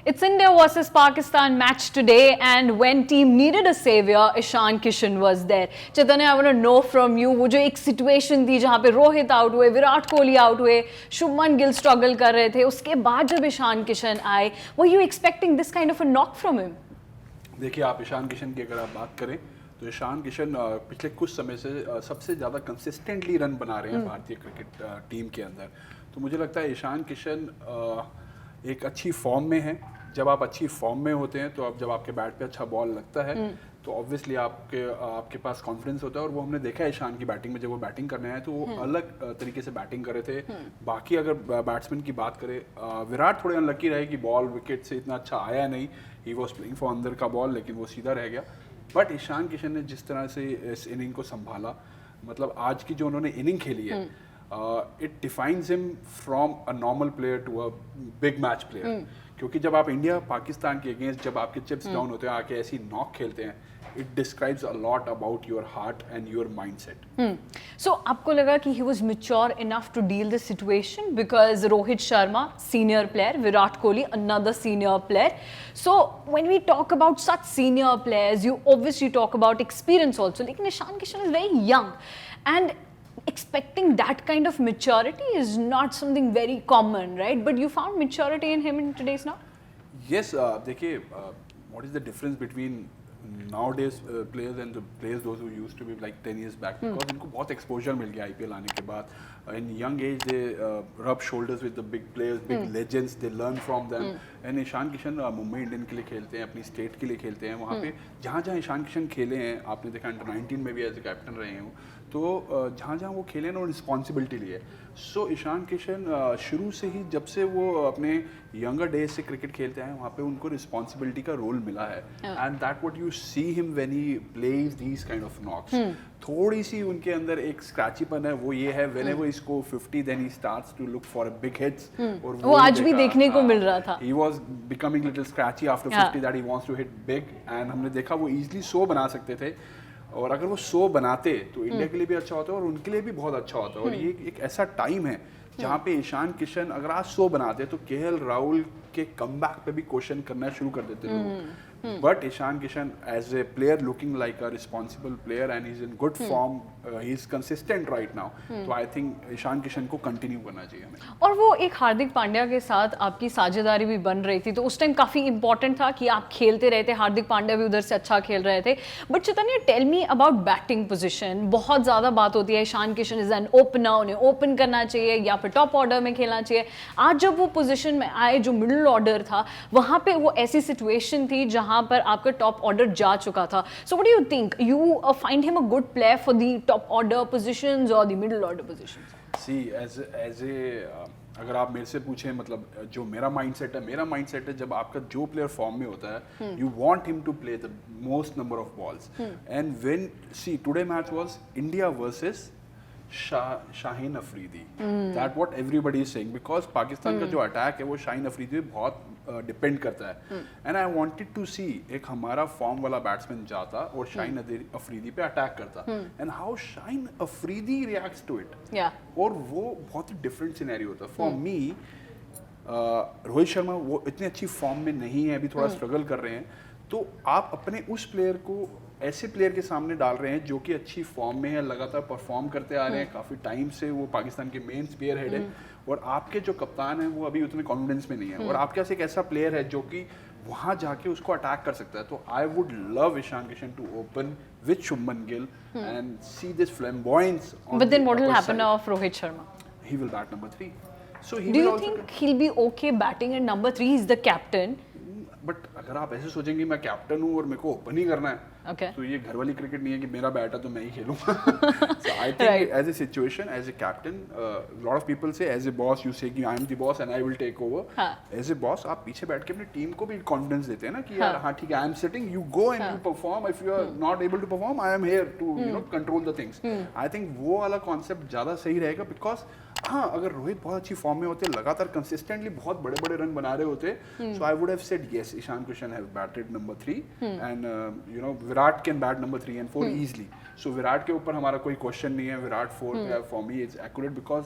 It's India versus Pakistan match today, and when team needed a savior, Ishan Kishan was there. Chaitanya, I want to know from you, वो जो एक situation थी जहाँ पे Rohit out हुए, Virat Kohli out हुए, Shubman Gill struggle कर रहे थे, उसके बाद जब ईशान किशन आए, were you expecting this kind of a knock from him? देखिए, आप ईशान किशन की अगर आप बात करें तो ईशान किशन पिछले कुछ समय से सबसे ज़्यादा कंसिस्टेंटली रन बना रहे हैं भारतीय क्रिकेट टीम के अंदर। तो मुझे लगता है ईशान किशन एक अच्छी फॉर्म में है। जब आप अच्छी फॉर्म में होते हैं तो अब जब आपके बैट पे अच्छा बॉल लगता है तो ऑब्वियसली आपके पास कॉन्फिडेंस होता है, और वो हमने देखा है ईशान की बैटिंग में। जब वो बैटिंग करने आए तो वो अलग तरीके से बैटिंग कर रहे थे। बाकी अगर बैट्समैन की बात करें, विराट थोड़े अनलकी रहे कि बॉल विकेट से इतना अच्छा आया नहीं। ही वॉज प्लेइंग फॉर अंदर का बॉल, लेकिन वो सीधा रह गया। बट ईशान किशन ने जिस तरह से इस इनिंग को संभाला, मतलब आज की जो उन्होंने इनिंग खेली है, it defines him from a normal player to a big match player. क्योंकि जब आप इंडिया पाकिस्तान के अगेंस्ट जब आपके चिप्स डाउन होते हैं, आके ऐसी नॉक खेलते हैं, it describes a lot about your heart and your mindset. So आपको लगा कि he was mature enough to deal the situation because Rohit Sharma, senior player, Virat Kohli, another senior player. So when we talk about such senior players, you obviously talk about experience also. लेकिन Ishan Kishan is very young, and expecting that kind of maturity is not something very common, right? But you found maturity in him in today's now? Yes, देखिए, what is the difference between nowadays players and the players those who used to be like 10 years back? Because इनको बहुत exposure मिल गया IPL आने के बाद. In young age they rub shoulders with the big players, big legends. They learn from them. And Ishan Kishan Mumbai Indian के लिए खेलते हैं, अपनी स्टेट के लिए खेलते हैं। वहाँ पे जहाँ जहाँ ईशान किशन खेले हैं, आपने देखा अंडर 19 में भी एज ए कैप्टन रहे हैं, तो जहाँ जहाँ वो खेले ना, रिस्पॉन्सिबिलिटी ली है। सो ईशान किशन शुरू से ही, जब से वो अपने यंगर डेज से क्रिकेट खेलते हैं, वहाँ पे उनको रिस्पॉन्सिबिलिटी का रोल मिला है। And that what you see him when he plays these kind of knocks. थोड़ी सी उनके अंदर एक स्क्रैचीपन है, वो ये है whenever he score 50 then he starts to look for a big hits. और वो आज भी देखने को मिल रहा था। He was becoming little scratchy after 50 that he wants to hit big. And हमने देखा वो इजीली 100 बना सकते थे, और अगर वो 100 बनाते तो इंडिया के लिए भी अच्छा होता है और उनके लिए भी बहुत अच्छा होता है। और ये एक ऐसा टाइम है जहाँ पे ईशान किशन अगर आज 100 बनाते तो केएल राहुल के कमबैक पे भी क्वेश्चन करना शुरू कर देते लोग। But Ishan Kishan as a player looking like a responsible player and is in good form, he is consistent right now. तो आई थिंक ईशान किशन को कंटिन्यू करना चाहिए हमें। और वो एक हार्दिक पांड्या के साथ आपकी साझेदारी भी बन रही थी, तो उस टाइम काफी इंपॉर्टेंट था कि आप खेलते रहे थे, हार्दिक पांड्या भी उधर से अच्छा खेल रहे थे। But Chaitanya, tell me about batting position. बहुत ज्यादा बात होती है Ishan Kishan is an opener, उन्हें ओपन करना चाहिए या फिर टॉप ऑर्डर में खेलना चाहिए। आज जब वो पोजीशन में आए, जो मिडिल ऑर्डर था, वहां पे वो ऐसी सिचुएशन थी जहां पर आपका टॉप ऑर्डर जा चुका था। So what do you think, you find him a good player for the top order positions और the middle order positions? See as a अगर आप मेरे से पूछें, मतलब जो मेरा माइंडसेट है जब आपका जो प्लेयर फॉर्म में होता है, you want him to play the most number of balls. And when see today match was India versus Shaheen Afridi, that what everybody is saying, because Pakistan का जो अटैक है वो शाहीन अफरीदी पे बहुत डिपेंड करता है। एंड आई वांटेड टू सी एक हमारा फॉर्म वाला बैट्समैन जाता और शाहीन अफरीदी पे अटैक करता, and how Shaheen Afridi reacts to it. और वो बहुत ही डिफरेंट सिनेरियो होता है फॉर मी। रोहित शर्मा वो इतनी अच्छी फॉर्म में नहीं है, अभी थोड़ा स्ट्रगल कर रहे हैं, तो आप अपने उस प्लेयर को ऐसे प्लेयर के सामने डाल रहे हैं जो कि अच्छी फॉर्म में है, लगातार परफॉर्म करते आ रहे हैं, काफ़ी टाइम से वो पाकिस्तान के मेन स्पेयर हेड है, और आपके जो कप्तान हैं वो अभी उतने कॉन्फिडेंस में नहीं है, और आपके पास एक ऐसा प्लेयर है जो कि वहाँ जाके उसको अटैक कर सकता है। तो I would love Ishan Kishan to open with Shubman Gill and see this flamboyance. But then what will happen of Rohit Sharma? He will bat number 3. So he Do will you also think he'll be okay batting at number 3? He's the captain. But अगर आप ऐसे सोचेंगे मैं captain हूँ और मेरे को open ही करना है, तो ये घर वाली क्रिकेट नहीं है कि मेरा बैट है तो मैं ही खेलूंगा। So I think as a situation, as a captain, lot of people say as a boss you say कि I am the boss and I will take over. As a boss आप पीछे बैठ के अपनी टीम को भी confidence देते हैं ना कि यार हाँ ठीक है, I am sitting, you go and you perform. If you are not able to perform, I am here to control the things. I think वो वाला कॉन्सेप्ट ज़्यादा सही रहेगा, बिकॉज हाँ अगर रोहित बहुत अच्छी फॉर्म में होते, लगातार कंसिस्टेंटली बहुत बड़े बड़े रन बना रहे होते, so I would have said yes, Ishan Kishan have batted number 3 and Virat can bat number 3 and 4 easily. So Virat के ऊपर हमारा कोई क्वेश्चन नहीं है, Virat 4 for me is accurate, because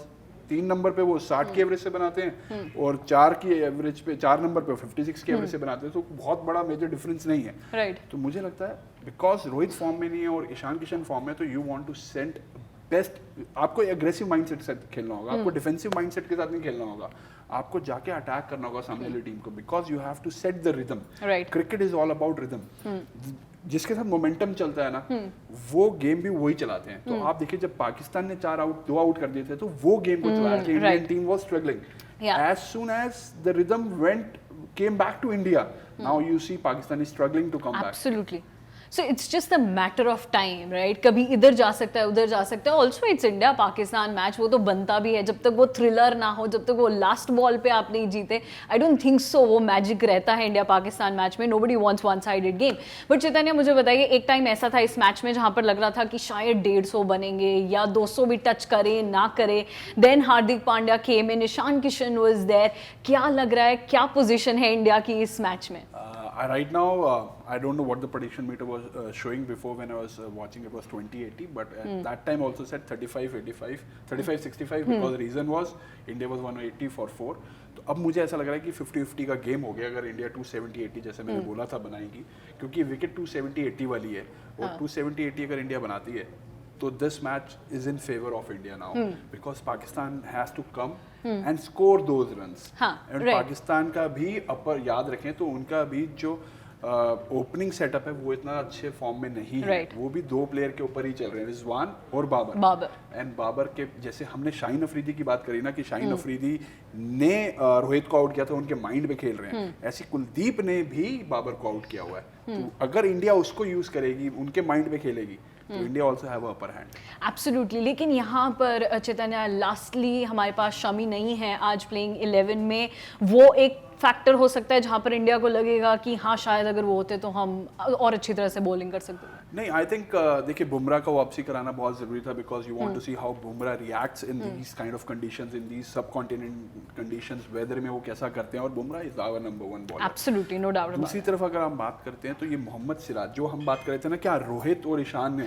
3 number पे वो 60 की एवरेज से बनाते हैं और 4 की एवरेज पे 4 नंबर पे 56 की एवरेज से बनाते हैं, तो बहुत बड़ा मेजर डिफरेंस नहीं है। राइट। तो मुझे लगता है बिकॉज रोहित फॉर्म में नहीं है और ईशान किशन फॉर्म में, तो you want to send best. आपको एग्रेसिव माइंडसेट से खेलना होगा, आपको डिफेंसिव माइंडसेट के साथ नहीं खेलना होगा, आपको जाके अटैक करना होगा सामने वाली टीम को, because you have to set the rhythm. Right. Cricket is all about rhythm. जिसके साथ मोमेंटम चलता है ना, वो गेम भी वही चलाते हैं। तो आप देखिए जब पाकिस्तान ने 2 आउट कर दिए थे, तो वो गेम को चलाया कि Indian team was struggling. As soon as the rhythm came back to India, now you see Pakistan is struggling to come back. Absolutely. So it's just a matter of time, right? कभी इधर जा सकता है, उधर जा सकता है. Also it's India Pakistan match, वो तो बनता भी है. जब तक वो थ्रिलर ना हो, जब तक वो लास्ट बॉल पे आप नहीं जीते, I don't think so वो मैजिक रहता है इंडिया पाकिस्तान मैच में. Nobody wants one-sided game. But चैतन्य मुझे बताइए, एक टाइम ऐसा था इस मैच में जहाँ पर लग रहा था कि शायद 150 बनेंगे या 200 भी टच करें ना करें. Then Hardik Pandya came in, Ishan Kishan was there. क्या लग रहा है, क्या पोजीशन है इंडिया की इस मैच में? Right now, I don't know what the prediction meter was showing before when I was watching. It was 20-80, but at that time also said 35-85, 35-65 because the reason was India was 180 for 4. तो अब मुझे ऐसा लग रहा है कि 50-50 का game हो गया अगर इंडिया 270-80 जैसे मैंने बोला था बनाएगी, क्योंकि विकेट 270-80 वाली है और 270-80 अगर इंडिया बनाती है तो this match is in favor of India now because Pakistan has to come and score those runs. And Pakistan का भी अपर याद रखें तो उनका भी जो ओपनिंग सेटअप है वो इतना अच्छे फॉर्म में नहीं है. वो भी 2 प्लेयर के ऊपर ही चल रहे हैं, रिजवान और बाबर. एंड बाबर के जैसे हमने शाहीन अफरीदी की बात करी ना कि शाहीन अफरीदी ने रोहित को आउट किया था, उनके माइंड में खेल रहे हैं, ऐसे कुलदीप ने भी बाबर को आउट किया हुआ है. तो अगर इंडिया उसको यूज करेगी, उनके माइंड में खेलेगी, तो India also have a upper hand. Absolutely. लेकिन यहाँ पर चैतन्य लास्टली हमारे पास शमी नहीं है आज प्लेइंग 11 में. वो एक फैक्टर हो सकता है जहाँ पर इंडिया को लगेगा कि हाँ शायद अगर वो होते तो हम और अच्छी तरह से बॉलिंग कर सकते. नहीं, आई थिंक देखिए बुमराह का वापसी कराना बहुत जरूरी था because you want to see how Bumrah reacts in these kind of conditions, in these subcontinent conditions, weather में वो कैसा करते हैं. और Bumrah is our number 1 bowler. Absolutely, no doubt. दूसरी तरफ अगर हम बात करते हैं तो ये मोहम्मद सिराज, जो हम बात कर रहे थे ना क्या रोहित और ईशान ने,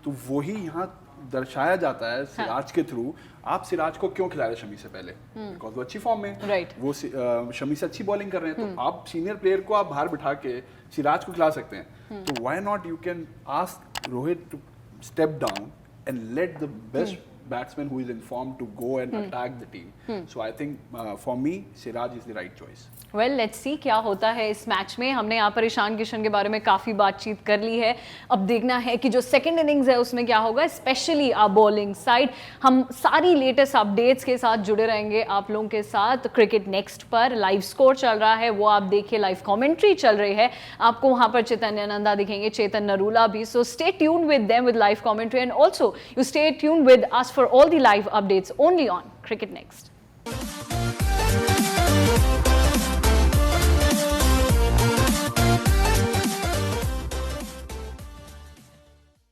तो वही यहाँ दर्शाया जाता है सिराज के थ्रू. आप सिराज को क्यों खिला रहे शमी से पहले? बिकॉज वो अच्छी फॉर्म में, राइट. वो शमी से अच्छी बॉलिंग कर रहे हैं, तो आप सीनियर प्लेयर को आप बाहर बिठा के सिराज को खिला सकते हैं. तो why not you can ask Rohit to step down and let the best batsman who is informed to go and attack the team. So I think for me Siraj is the right choice. Well, let's see क्या होता है इस match में. हमने यहाँ पर ईशान किशन के बारे में काफ़ी बातचीत कर ली है. अब देखना है कि जो सेकंड इनिंग्स है उसमें क्या होगा, स्पेशली आ बॉलिंग साइड. हम सारी लेटेस्ट अपडेट्स के साथ जुड़े रहेंगे आप लोगों के साथ. क्रिकेट नेक्स्ट पर लाइव स्कोर चल रहा है, वो आप देखिए. लाइव कमेंट्री चल रही है, आपको वहाँ पर चैतन्य नंदा दिखेंगे, चेतन नरूला भी. So stay tuned with them with live commentary and also you stay tuned with us for all the live updates only on Cricket Next.